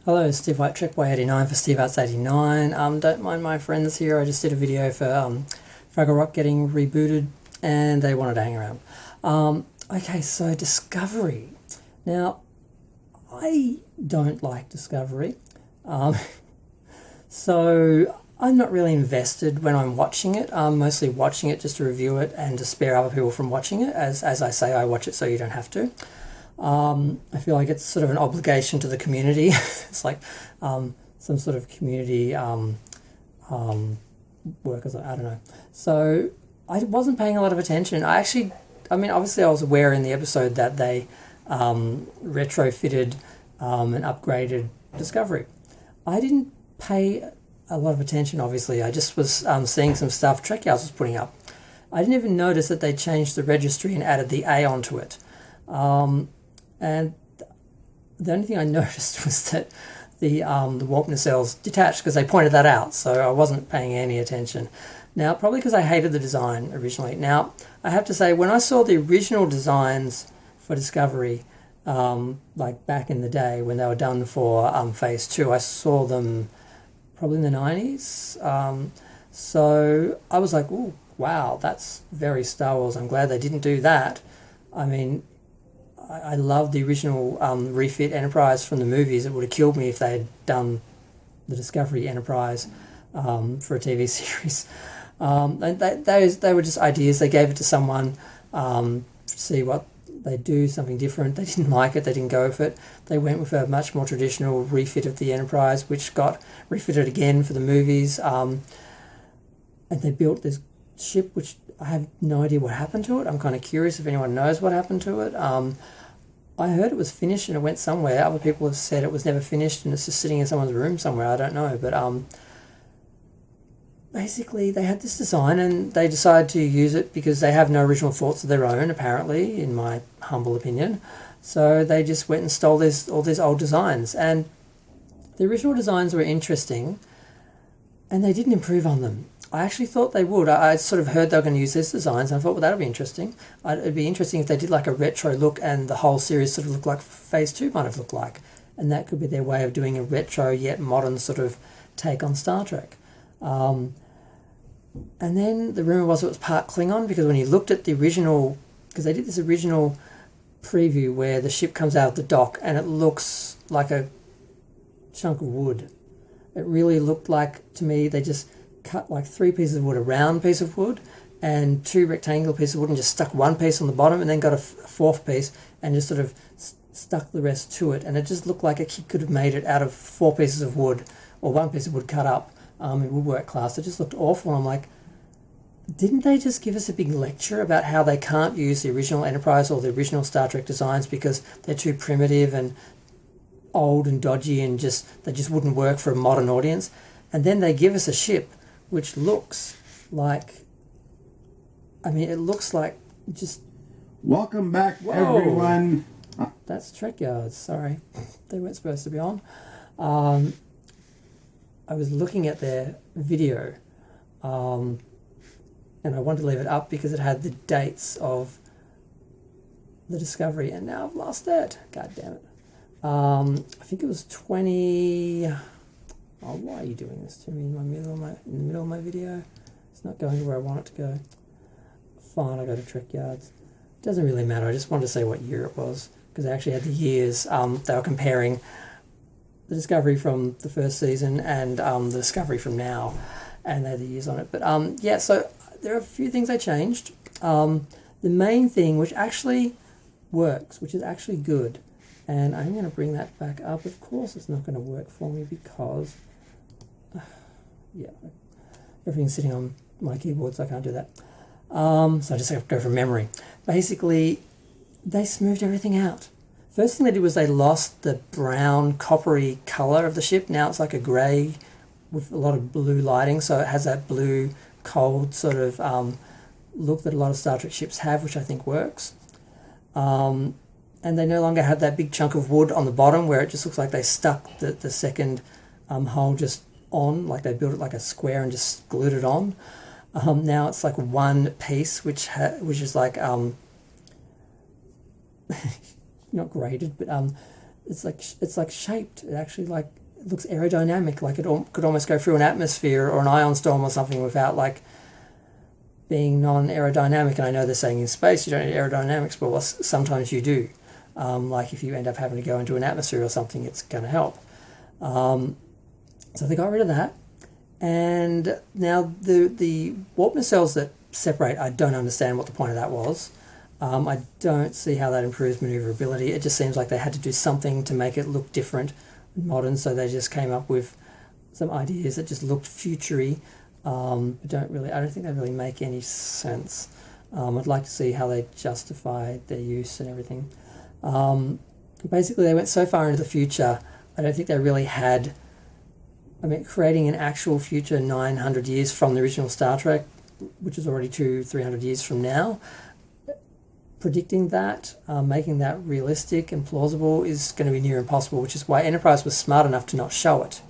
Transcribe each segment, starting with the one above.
Hello, Steve White, TrekBoy89 for SteveArts89. Don't mind my friends here. I just did a video for Fraggle Rock getting rebooted, and they wanted to hang around. Okay, so Discovery. Now, I don't like Discovery, so I'm not really invested when I'm watching it. I'm mostly watching it just to review it and to spare other people from watching it. As I say, I watch it so you don't have to. I feel like it's sort of an obligation to the community. It's like some sort of community work, or I don't know. So I wasn't paying a lot of attention. Obviously I was aware in the episode that they retrofitted and upgraded Discovery. I didn't pay a lot of attention, obviously. I just was seeing some stuff Trek Yards was putting up. I didn't even notice that they changed the registry and added the A onto it. And the only thing I noticed was that the warp nacelles detached, because they pointed that out, so I wasn't paying any attention. Now, probably because I hated the design originally. Now, I have to say, when I saw the original designs for Discovery, like back in the day when they were done for Phase 2, I saw them probably in the 90s. So I was like, ooh, wow, that's very Star Wars. I'm glad they didn't do that. I mean, I love the original refit Enterprise from the movies. It would have killed me if they had done the Discovery Enterprise for a TV series. And they were just ideas. They gave it to someone to see what they'd do, something different. They didn't like it. They didn't go with it. They went with a much more traditional refit of the Enterprise, which got refitted again for the movies. And they built this ship, which I have no idea what happened to it. I'm kind of curious if anyone knows what happened to it. I heard it was finished and it went somewhere. Other people have said it was never finished and it's just sitting in someone's room somewhere. I don't know. But basically they had this design and they decided to use it because they have no original thoughts of their own, apparently, in my humble opinion. So they just went and stole all these old designs. And the original designs were interesting and they didn't improve on them. I actually thought they would. I sort of heard they were going to use these designs, and I thought, well, that'll be interesting. It'd be interesting if they did like a retro look and the whole series sort of looked like Phase 2 might have looked like. And that could be their way of doing a retro yet modern sort of take on Star Trek. And then the rumour was it was part Klingon, because when you looked at the original, because they did this original preview where the ship comes out of the dock and it looks like a chunk of wood. It really looked like, to me, they just cut like 3 pieces of wood, a round piece of wood and 2 rectangular pieces of wood, and just stuck 1 piece on the bottom and then got a 4th piece and just sort of stuck the rest to it. And it just looked like a kid could have made it out of 4 pieces of wood or 1 piece of wood cut up in woodwork class. It just looked awful. And I'm like, didn't they just give us a big lecture about how they can't use the original Enterprise or the original Star Trek designs because they're too primitive and old and dodgy and they just wouldn't work for a modern audience? And then they give us a ship which looks like, it looks like just... Welcome back, Whoa. everyone. That's Trek Yards, sorry. They weren't supposed to be on. I was looking at their video, and I wanted to leave it up because it had the dates of the Discovery, and now I've lost it. God damn it. I think it was 20... Oh, why are you doing this to me in the middle of my video? It's not going where I want it to go. Fine, I go to Trek Yards. It doesn't really matter. I just wanted to say what year it was, because I actually had the years. They were comparing the Discovery from the first season and the Discovery from now, and they had the years on it. But yeah, so there are a few things they changed. The main thing, which actually works, which is actually good, and I'm going to bring that back up. Of course it's not going to work for me because... yeah, everything's sitting on my keyboard, so I can't do that. So I just have to go from memory. Basically, they smoothed everything out. First thing they did was they lost the brown, coppery colour of the ship. Now it's like a grey with a lot of blue lighting, so it has that blue, cold sort of look that a lot of Star Trek ships have, which I think works. And they no longer have that big chunk of wood on the bottom where it just looks like they stuck the second hull just on, like they built it like a square and just glued it on. Now it's like 1 piece, which is like not graded, but it's like shaped. It actually like it looks aerodynamic, like it could almost go through an atmosphere or an ion storm or something without like being non-aerodynamic. And I know they're saying in space you don't need aerodynamics, but well, sometimes you do. Like if you end up having to go into an atmosphere or something, it's going to help. So they got rid of that. And now the warp nacelles that separate, I don't understand what the point of that was. I don't see how that improves maneuverability. It just seems like they had to do something to make it look different, modern, so they just came up with some ideas that just looked futury. I don't think they really make any sense. I'd like to see how they justify their use and everything. Basically, they went so far into the future, I don't think they really had... creating an actual future 900 years from the original Star Trek, which is already 300 years from now, predicting that, making that realistic and plausible is going to be near impossible, which is why Enterprise was smart enough to not show it.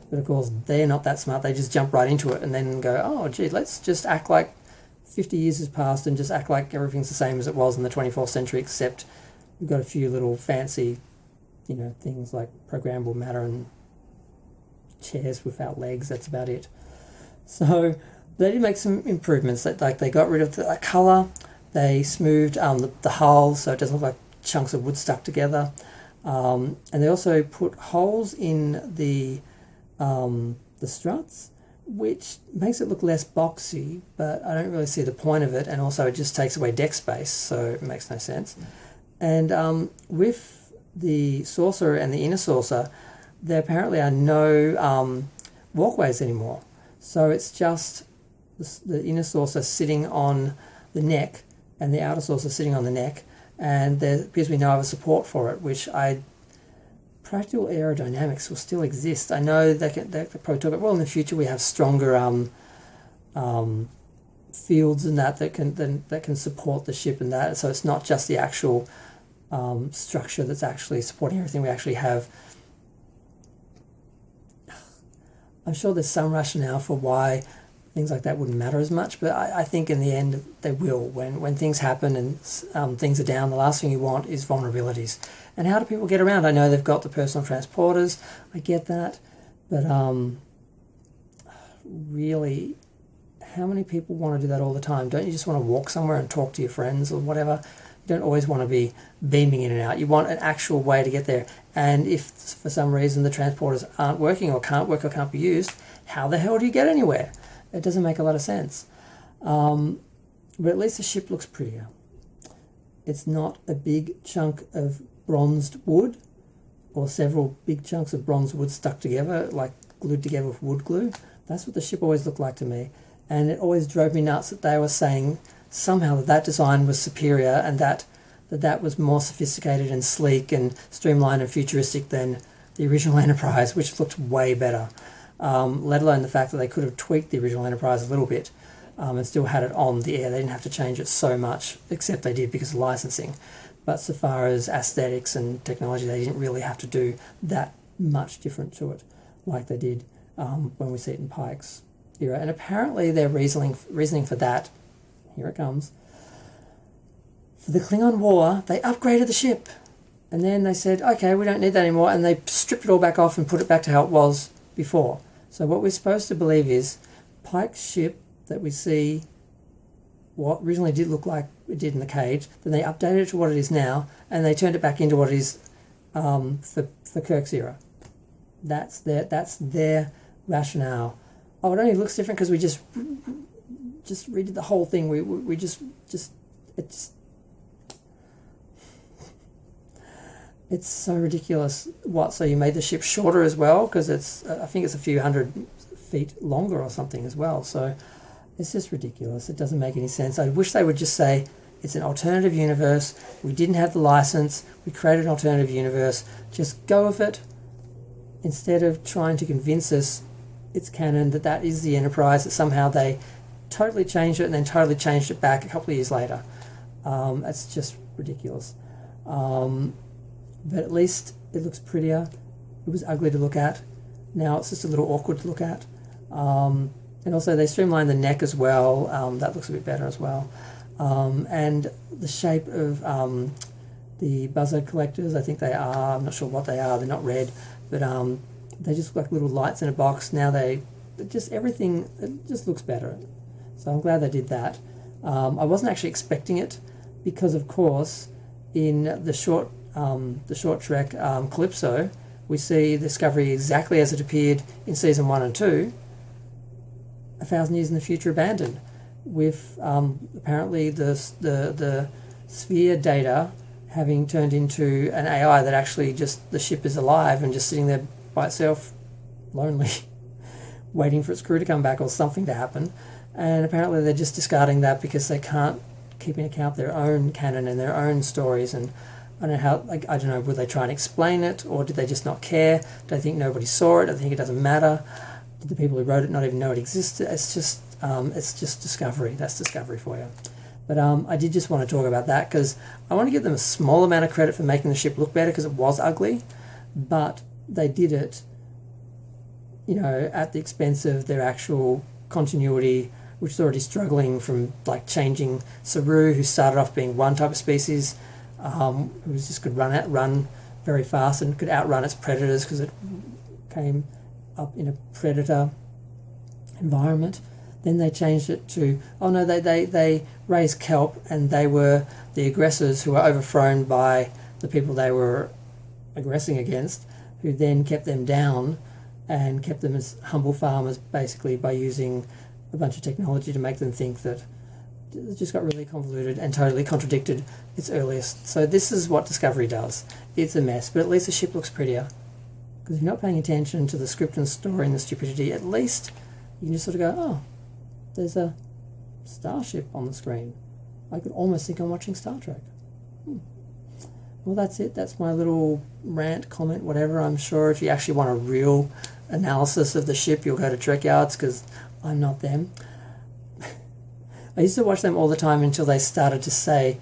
But of course, they're not that smart. They just jump right into it and then go, oh, gee, let's just act like 50 years has passed and just act like everything's the same as it was in the 24th century, except we've got a few little fancy, things like programmable matter and chairs without legs. That's about it. So they did make some improvements. Like they got rid of the colour. They smoothed the hull so it doesn't look like chunks of wood stuck together. And they also put holes in the struts, which makes it look less boxy, but I don't really see the point of it. And also it just takes away deck space, so it makes no sense. And with the saucer and the inner saucer, there apparently are no walkways anymore. So it's just the inner saucer sitting on the neck and the outer saucer sitting on the neck, and there appears to be no other support for it, which practical aerodynamics will still exist. I know they probably talk about, well, in the future we have stronger fields and that can support the ship and that, so it's not just the actual structure that's actually supporting everything. We actually have... I'm sure there's some rationale for why things like that wouldn't matter as much, but I think in the end they will. When things happen and things are down, the last thing you want is vulnerabilities. And how do people get around? I know they've got the personal transporters, I get that, but really, how many people want to do that all the time? Don't you just want to walk somewhere and talk to your friends or whatever? You don't always want to be beaming in and out. You want an actual way to get there. And if for some reason the transporters aren't working or can't work or can't be used, how the hell do you get anywhere? It doesn't make a lot of sense. But at least the ship looks prettier. It's not a big chunk of bronzed wood or several big chunks of bronzed wood stuck together, like glued together with wood glue. That's what the ship always looked like to me. And it always drove me nuts that they were saying somehow that design was superior and that was more sophisticated and sleek and streamlined and futuristic than the original Enterprise, which looked way better. Let alone the fact that they could have tweaked the original Enterprise a little bit and still had it on the air. They didn't have to change it so much, except they did because of licensing. But so far as aesthetics and technology, they didn't really have to do that much different to it like they did when we see it in Pike's era. And apparently their reasoning for that, here it comes, for the Klingon War, they upgraded the ship. And then they said, okay, we don't need that anymore, and they stripped it all back off and put it back to how it was before. So what we're supposed to believe is Pike's ship that we see what originally did look like it did in the cage, then they updated it to what it is now, and they turned it back into what it is for Kirk's era. That's their rationale. Oh, it only looks different because we just redid the whole thing. We just it's so ridiculous. What? So you made the ship shorter as well? Because it's I think it's a few hundred feet longer or something as well. So it's just ridiculous. It doesn't make any sense. I wish they would just say it's an alternative universe. We didn't have the license. We created an alternative universe. Just go with it instead of trying to convince us it's canon that is the Enterprise, that somehow they totally changed it and then totally changed it back a couple of years later. It's just ridiculous. But at least it looks prettier. It was ugly to look at. Now it's just a little awkward to look at. And also they streamlined the neck as well. That looks a bit better as well. And the shape of the buzzer collectors. I think they are. I'm not sure what they are. They're not red, but they just look like little lights in a box. Now everything, it just looks better. So I'm glad they did that. I wasn't actually expecting it because, of course, in the short trek Calypso, we see Discovery exactly as it appeared in season 1 and 2, 1,000 years in the future, abandoned, with apparently the sphere data having turned into an AI that actually just, the ship is alive and just sitting there by itself, lonely, waiting for its crew to come back or something to happen. And apparently they're just discarding that because they can't keep in account their own canon and their own stories. And I don't know how, like, I don't know, would they try and explain it, or did they just not care? Do they think nobody saw it? Do they think it doesn't matter? Did the people who wrote it not even know it existed? It's just Discovery. That's Discovery for you. But I did just want to talk about that because I want to give them a small amount of credit for making the ship look better, because it was ugly, but they did it, at the expense of their actual continuity, which is already struggling from, like, changing Saru, who started off being one type of species, who just could run very fast and could outrun its predators because it came up in a predator environment. Then they changed it to, they raised kelp, and they were the aggressors who were overthrown by the people they were aggressing against, who then kept them down and kept them as humble farmers, basically, by using a bunch of technology to make them think that it just got really convoluted and totally contradicted its earliest. So this is what Discovery does. It's a mess, but at least the ship looks prettier. Because if you're not paying attention to the script and story and the stupidity, at least you can just sort of go, oh, there's a starship on the screen. I could almost think I'm watching Star Trek. Well, that's it. That's my little rant, comment, whatever. I'm sure if you actually want a real analysis of the ship, you'll go to Trek Yards, because I'm not them. I used to watch them all the time until they started to say,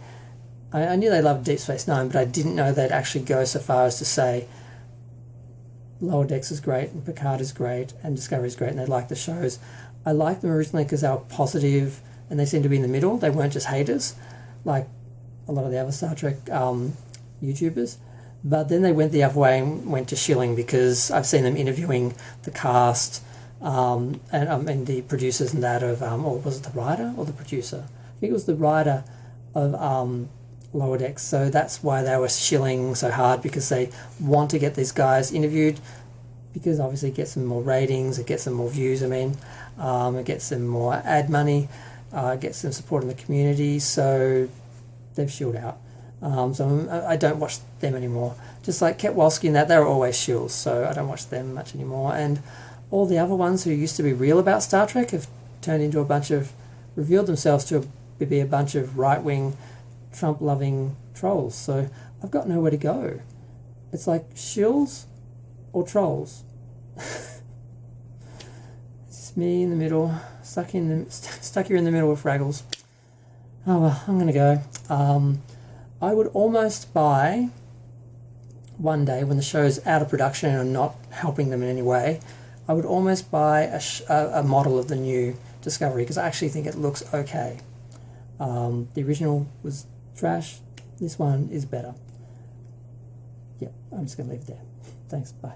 I knew they loved Deep Space Nine, but I didn't know they'd actually go so far as to say Lower Decks is great and Picard is great and Discovery is great, and they like the shows. I liked them originally because they were positive and they seemed to be in the middle. They weren't just haters like a lot of the other Star Trek YouTubers. But then they went the other way and went to shilling, because I've seen them interviewing the cast and the producers and that of, or was it the writer or the producer? I think it was the writer of Lower Decks. So that's why they were shilling so hard, because they want to get these guys interviewed, because obviously it gets them more ratings, it gets them more views, it gets them more ad money, it gets them support in the community, so they've shilled out. So I don't watch them anymore. Just like Ketwalski and that, they were always shills, so I don't watch them much anymore. And all the other ones who used to be real about Star Trek have turned into revealed themselves to be a bunch of right-wing, Trump-loving trolls. So I've got nowhere to go. It's like shills or trolls. It's just me in the middle, stuck here in the middle with Fraggles. Oh well, I'm going to go. I would almost buy, one day when the show's out of production and I'm not helping them in any way, I would almost buy a model of the new Discovery, because I actually think it looks okay. The original was trash. This one is better. Yep, I'm just going to leave it there. Thanks, bye.